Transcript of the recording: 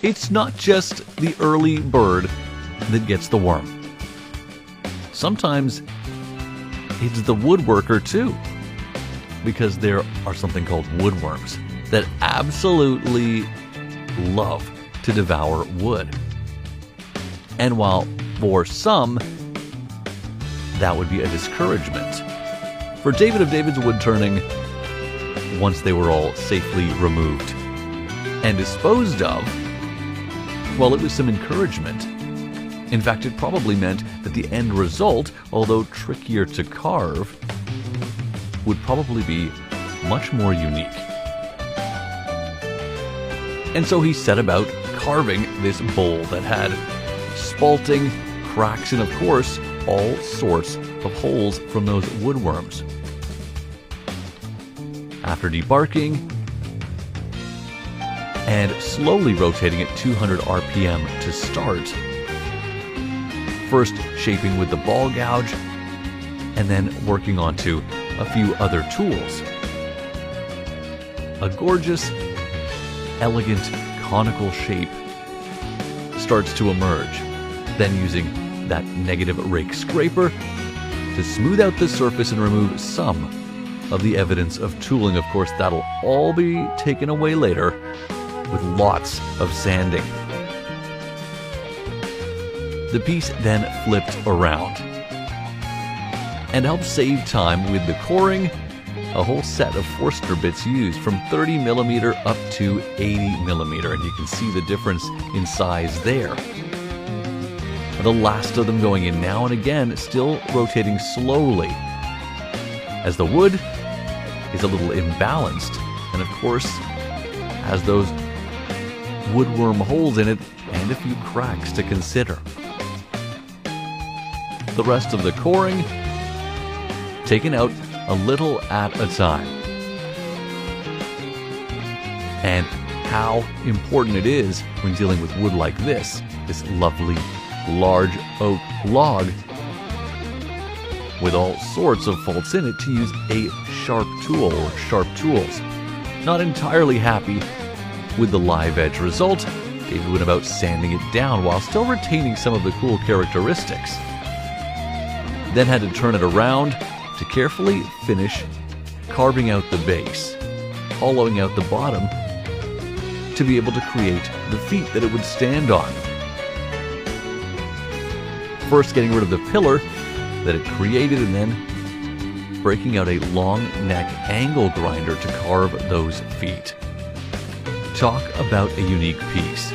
it's not just the early bird that gets the worm. Sometimes it's the woodworker too, because there are something called woodworms that absolutely love to devour wood. And while for some, that would be a discouragement, for David of David's wood turning, once they were all safely removed and disposed of, well, it was some encouragement. In fact, it probably meant that the end result, although trickier to carve, would probably be much more unique. And so he set about carving this bowl that had spalting, cracks, and of course, all sorts of holes from those woodworms. After debarking and slowly rotating at 200 RPM to start, first shaping with the ball gouge and then working onto a few other tools, a gorgeous, elegant, conical shape starts to emerge, then using that negative rake scraper to smooth out the surface and remove some of the evidence of tooling. Of course, that'll all be taken away later with lots of sanding. The piece then flipped around and helped save time with the coring, a whole set of Forstner bits used from 30mm up to 80mm, and you can see the difference in size there. The last of them going in now and again, still rotating slowly, as the wood is a little imbalanced, and of course has those woodworm holes in it and a few cracks to consider. The rest of the coring taken out a little at a time. And how important it is when dealing with wood like this lovely large oak log with all sorts of faults in it, to use a sharp tool or sharp tools. Not entirely happy with the live edge result, David went about sanding it down while still retaining some of the cool characteristics. Then had to turn it around to carefully finish carving out the base, hollowing out the bottom to be able to create the feet that it would stand on. First getting rid of the pillar that it created, and then breaking out a long neck angle grinder to carve those feet. Talk about a unique piece.